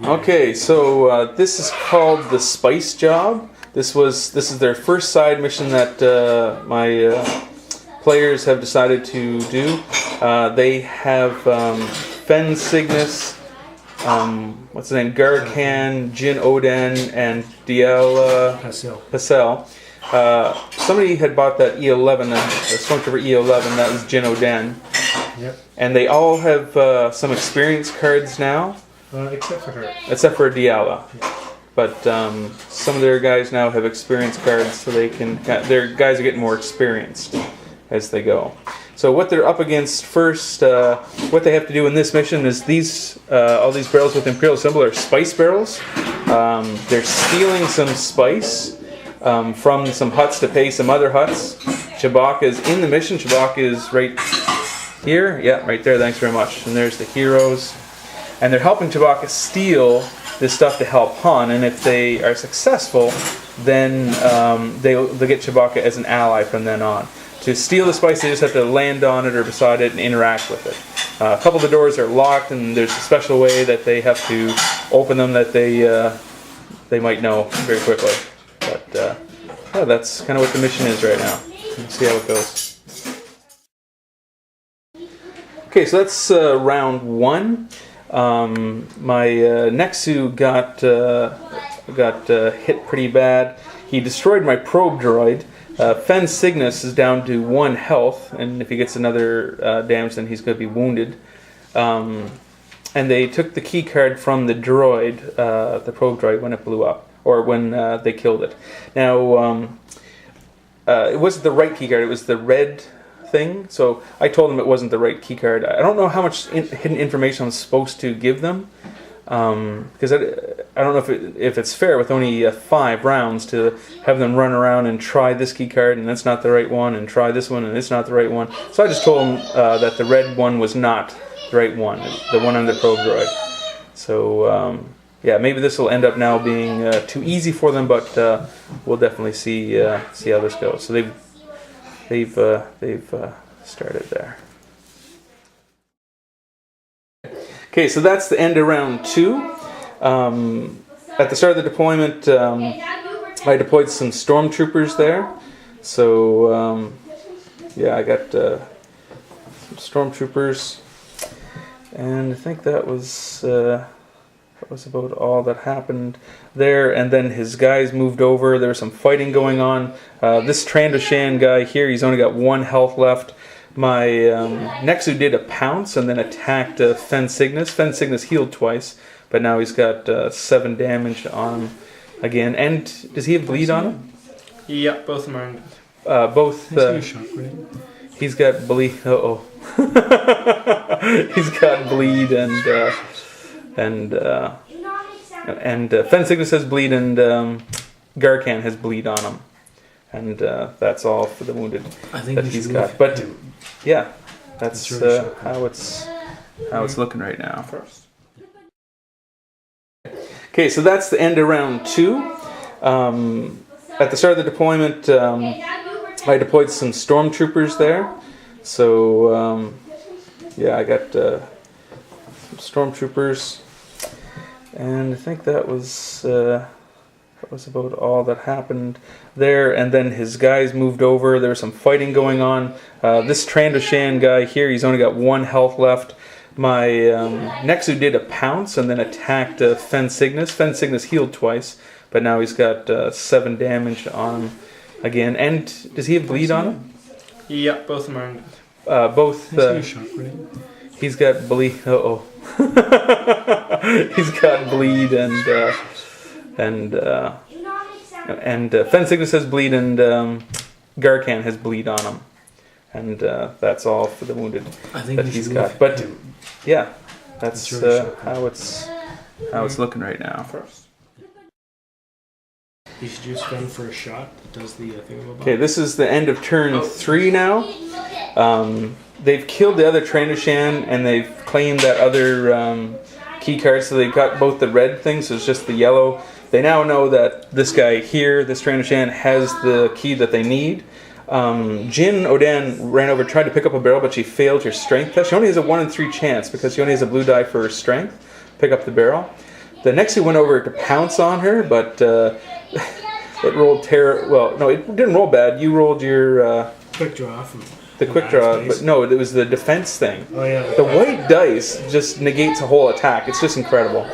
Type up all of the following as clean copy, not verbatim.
Okay, so this is called the Spice Job. This is their first side mission that my players have decided to do. They have Fen Cygnus, what's his name, Garkan, Jin Oden, and Diel Pasel. Somebody had bought that E11, the Stormtrooper E11, that was Jin Oden. Yep. And they all have some experience cards now. Except for her. Except for Diala. Yeah. But some of their guys now have experience cards, so they can. Their guys are getting more experienced as they go. So what they're up against first, what they have to do in this mission is all these barrels with Imperial symbol are spice barrels. They're stealing some spice from some huts to pay some other huts. Chewbacca is in the mission. Chewbacca is right here. Yeah, right there. Thanks very much. And there's the heroes. And they're helping Chewbacca steal this stuff to help Han, and if they are successful, then they'll get Chewbacca as an ally from then on. To steal the spice, they just have to land on it or beside it and interact with it. A couple of the doors are locked, and there's a special way that they have to open them that they might know very quickly. But yeah, that's kind of what the mission is right now. Let's see how it goes. Okay, so that's round one. My Nexu got hit pretty bad. He destroyed my probe droid. Fen Cygnus is down to 1 health, and if he gets another damage, then he's going to be wounded. And they took the key card from the droid, the probe droid, when it blew up, or when they killed it. Now, it wasn't the right key card; it was the red thing. So I told them it wasn't the right key card. I don't know how much hidden information I'm supposed to give them, because I don't know if it's fair with only 5 rounds to have them run around and try this key card and that's not the right one, and try this one and it's not the right one. So I just told them that the red one was not the right one, the one on the probe droid. So yeah, maybe this will end up now being too easy for them, but we'll definitely see how this goes. So they've started there. Okay, so that's the end of round 2. At the start of the deployment, I deployed some stormtroopers there. So yeah, I got some stormtroopers, and I think that was about all that happened there. And then his guys moved over. There was some fighting going on. This Trandoshan guy here, he's only got 1 health left. My Nexu did a pounce and then attacked Fen Cygnus. Fen Cygnus healed twice, but now he's got 7 damage on him again. And does he have bleed on him? Yeah, both of them are. Both. He's got bleed. He's got bleed and Fen Cygnus has bleed, and Garkan has bleed on him, and that's all for the wounded that he's got. But yeah, that's how it's looking right now. Okay, so that's the end of round 2. At the start of the deployment, I deployed some stormtroopers there. So yeah, I got some stormtroopers. And I think that was about all that happened there. And then his guys moved over. There was some fighting going on. This Trandoshan guy here, he's only got 1 health left. My Nexu did a pounce and then attacked Fen Cygnus. Fen Cygnus healed twice, but now he's got 7 damage on him again. And does he have bleed on him? Yeah, both of them are. Both. He's got bleed. He's got bleed, and Fen Cygnus has bleed, and Garkan has bleed on him, and that's all for the wounded that he's got. But yeah, that's how it's looking right now. You should just run for a shot that does the thing. Okay, this is the end of turn 3 now. They've killed the other Trandoshan, and they've claimed that other key card, so they've got both the red thing, so it's just the yellow. They now know that this guy here, this Trandoshan, has the key that they need. Jin Oden ran over, tried to pick up a barrel, but she failed her strength test. She only has a 1 in 3 chance because she only has a blue die for her strength. pick up the barrel. The Nexu went over to pounce on her, but it rolled well, no, it didn't roll bad. You rolled your quick draw from the quick draw, but no, it was the defense thing. Oh yeah. The white dice just negates a whole attack. It's just incredible.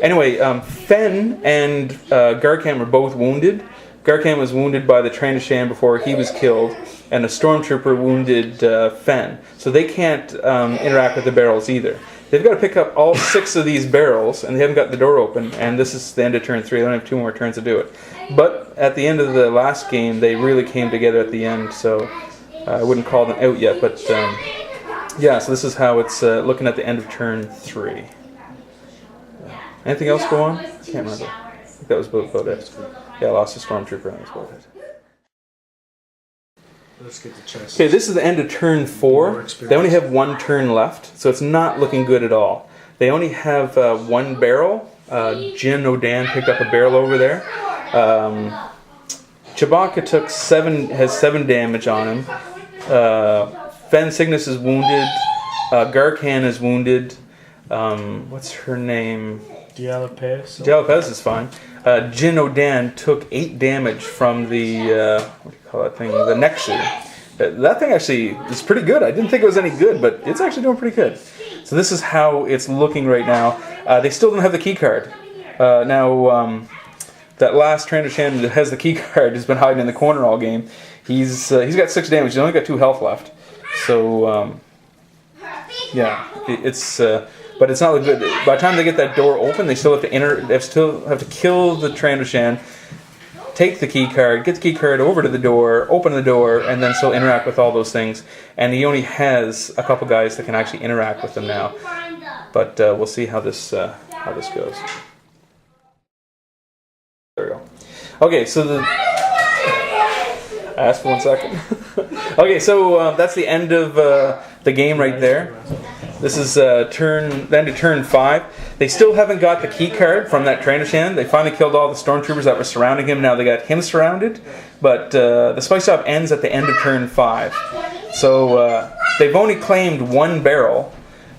Anyway, Fen and Garkan were both wounded. Garkan was wounded by the Trandoshan before he was killed, and a stormtrooper wounded Fen. So they can't interact with the barrels either. They've got to pick up all 6 of these barrels, and they haven't got the door open, and this is the end of turn 3. They don't have 2 more turns to do it. But at the end of the last game, they really came together at the end, so I wouldn't call them out yet. But yeah, so this is how it's looking at the end of turn 3. Anything else go on? I can't remember. I think that was about it. Yeah, I lost a stormtrooper, and that was about it. Let's get the chest. Okay, this is the end of turn 4. They only have 1 turn left, so it's not looking good at all. They only have 1 barrel. Jin Odan picked up a barrel over there. Chewbacca has 7 damage on him. Fen Cygnus is wounded. Garkan is wounded. What's her name? Diala Pez is fine. Jin Odan took 8 damage from the what do you call that thing? The Nexu. That thing actually is pretty good. I didn't think it was any good, but it's actually doing pretty good. So this is how it's looking right now. They still don't have the key card. Now that last Trandoshan that has the key card has been hiding in the corner all game. He's got 6 damage. He's only got 2 health left. So yeah, it's. But it's not good. By the time they get that door open, they still have to They still have to kill the Trandoshan, take the key card, get the key card over to the door, open the door, and then still interact with all those things. And he only has a couple guys that can actually interact with them now. But we'll see how this goes. There we go. Okay, so ask for 1 second. Okay, so that's the end of the game right there. This is end of turn 5. They still haven't got the key card from that Trandoshan. They finally killed all the stormtroopers that were surrounding him. Now they got him surrounded. But the spice job ends at the end of turn 5. So they've only claimed 1 barrel.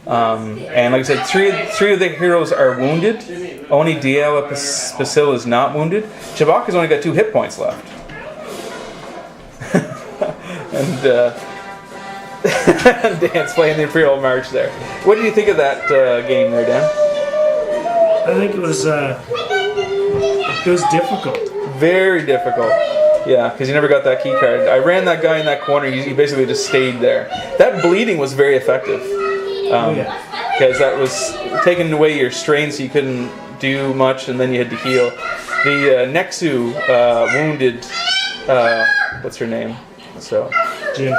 And like I said, three of the heroes are wounded. Only Diala Pasil is not wounded. Chewbacca's only got 2 hit points left. And Dan's playing the Imperial March there. What do you think of that game there, Dan? I think it was difficult. Very difficult. Yeah, because you never got that key card. I ran that guy in that corner. He basically just stayed there. That bleeding was very effective. Because that was taking away your strain, so you couldn't do much, and then you had to heal. The Nexu wounded. What's her name? So Jin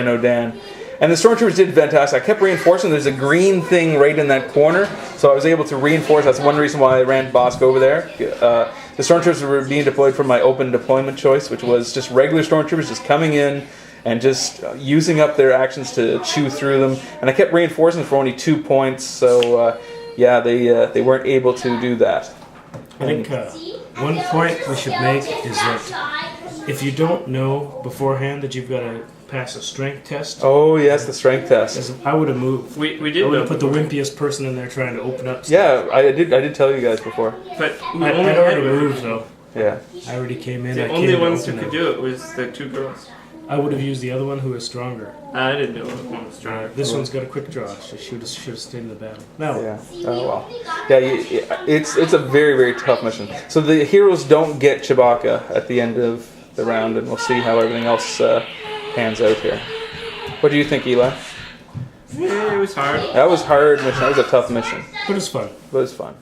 Odan. And the stormtroopers did fantastic. I kept reinforcing. There's a green thing right in that corner, so I was able to reinforce. That's one reason why I ran Bosk over there. The stormtroopers were being deployed from my open deployment choice, which was just regular stormtroopers just coming in and just using up their actions to chew through them. And I kept reinforcing for only 2 points, so yeah, they weren't able to do that. I think one point we should make is that if you don't know beforehand that you've got to pass a strength test. Oh yes, the strength test. I would have moved. We did. I would have put the wimpiest person in there trying to open up stuff. Yeah, I did tell you guys before. But I already moved though. Yeah. I already came in. The only ones who could do it was the 2 girls. I would have used the other one who is stronger. I didn't know one was stronger. This one's got a quick draw. She should have stayed in the battle. No. Yeah. Oh well. Yeah, it's a very, very tough mission. So the heroes don't get Chewbacca at the end of the round, and we'll see how everything else pans out here. What do you think, Eli? Yeah, it was hard. That was hard mission. That was a tough mission. But it's fun. But it was fun.